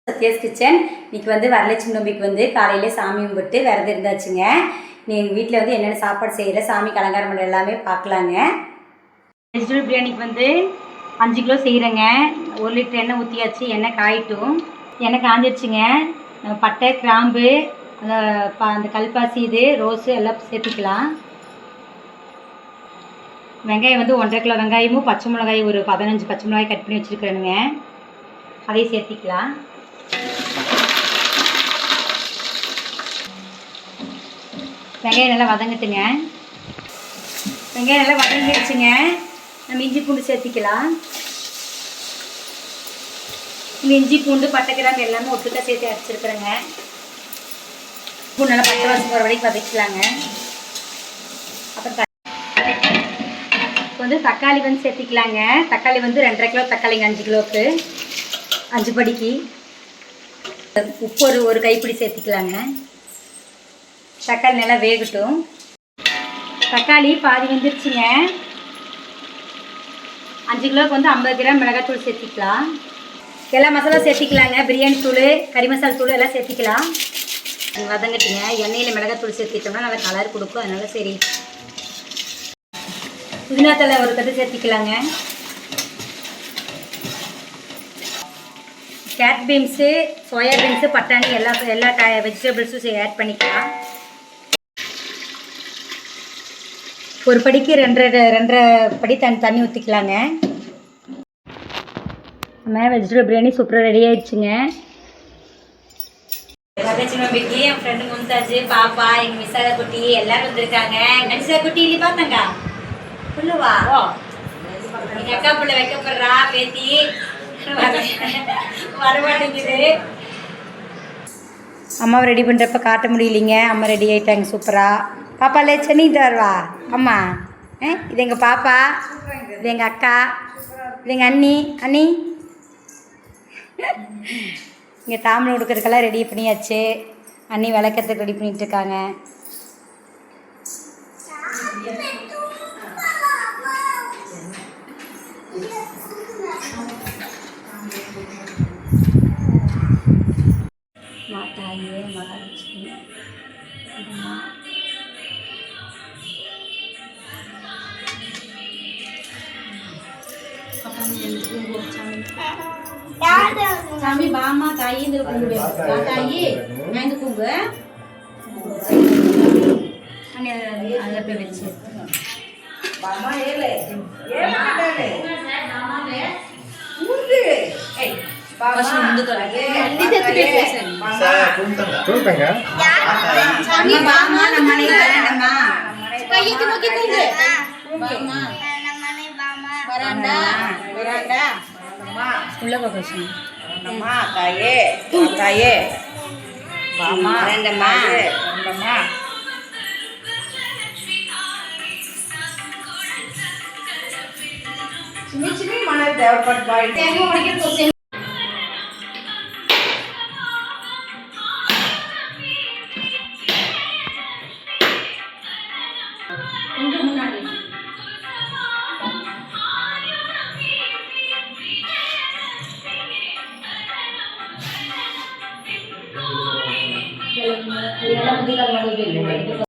Sathya's kitchen. இன்னைக்கு வரலட்சுமி நோம்பிக்கு காலையிலே சாமி கும்பிட்டு விரதம் இருந்தாச்சுங்க. எங்கள் வீட்டில் என்னென்ன சாப்பாடு செய்யற சாமிக்கு அலங்காரம் பண்ணுற எல்லாமே பார்க்கலாங்க. வெஜிடபிள் பிரியாணிக்கு 5 கிலோ செய்கிறேங்க. 1 லிட்டர் எண்ணெய் ஊற்றியாச்சு. எண்ணெய் காயிட்டும். எண்ணெய் காஞ்சிருச்சுங்க. பட்டை, கிராம்பு, அந்த கல்பாசி, இது ரோஸு எல்லாம் சேர்த்துக்கலாம். வெங்காயம் 1.5 கிலோ வெங்காயமும் பச்சை மிளகாய் ஒரு 15 பச்சை மிளகாய் கட் பண்ணி வச்சுருக்கிறேனுங்க. அதையும் சேர்த்திக்கலாம். வெங்காயம் நல்லா வதங்கட்டுங்க. வெங்காயம் நல்லா வதங்கிடுச்சுங்க. நம்ம இஞ்சி பூண்டு சேர்த்திக்கலாம். இந்த இஞ்சி பூண்டு பட்டை கிராம்பு எல்லாமே ஒட்டுக்கா சேர்த்து அரைச்சிருக்கிறேங்க. பூண்டு நல்லா பச்சை வாசம் போகிற வரைக்கும் வதக்கலாங்க. அப்புறம் தக்காளி சேர்த்திக்கலாங்க. தக்காளி 2.5 கிலோ தக்காளிங்க. 5 கிலோவுக்கு 5 படிக்கு. உப்பு ஒரு கைப்பிடி சேர்த்திக்கலாங்க. தக்காளி நல்லா வேகட்டும். தக்காளி பாதி வெந்துருச்சுங்க. 5 கிலோவுக்கு 50 கிராம் மிளகாத்தூள் சேர்த்திக்கலாம். எல்லா மசாலா சேர்த்திக்கலாங்க. பிரியாணி தூள், கறி மசாலா தூள் எல்லாம் சேர்த்திக்கலாம். வதங்கட்டுங்க. எண்ணெயில் மிளகாத்தூள் சேர்த்திட்டோம்னா நல்லா கலர் கொடுக்கும். அதனால சரி. புதினா தழை ஒரு கட்டு சேர்த்திக்கலாங்க. கேரட் பீன்ஸு, சோயா பீன்ஸு, பட்டாணி எல்லா வெஜிடபிள்ஸும் ஆட் பண்ணிக்கலாம். ஒரு படிக்கு 2.5 படி தண்ணி ஊற்றிக்கலாங்க. நம்ம வெஜிடபிள் பிரியாணி சூப்பராக ரெடி ஆயிடுச்சுங்க. வரலட்சுமி நோம்பிக்கு என் ஃப்ரெண்டு மும்தாஜ், பாப்பா, எங்கள் மிஸ்ஸாக குட்டி எல்லாரும் வந்திருக்காங்க. நடிசா குட்டி இல்லை பார்த்தாங்க புள்ளுவா. எங்கள் அக்கா பிள்ளை வைக்கப்படுறா பேத்தி வரமாட்டேங்குது. அம்மாவை ரெடி பண்ணுறப்ப காட்ட முடியலைங்க. அம்மா ரெடி ஆகிட்டாங்க சூப்பராக. பாப்பா இல்லை சென்னிட்டு வருவா அம்மா. இது எங்கள் பாப்பா, இது எங்கள் அக்கா, இது எங்கள் அண்ணி. இங்கே தாம்பளை கொடுக்கறதுக்கெல்லாம் ரெடி பண்ணியாச்சு. அண்ணி விளக்கத்துக்கு ரெடி பண்ணிகிட்ருக்காங்க. மாதாயே மகாலட்சுமி சாமி பாமா தாயி இந்த கும்பு தாயி இந்த கும்பு அதில் போய் வச்சு உள்ள போகணும். தாயே தாயே பாமா ரெண்டம்மா ரெண்டம்மா சின்ன சின்ன மன தேவைப்பட்டு முன்னாடி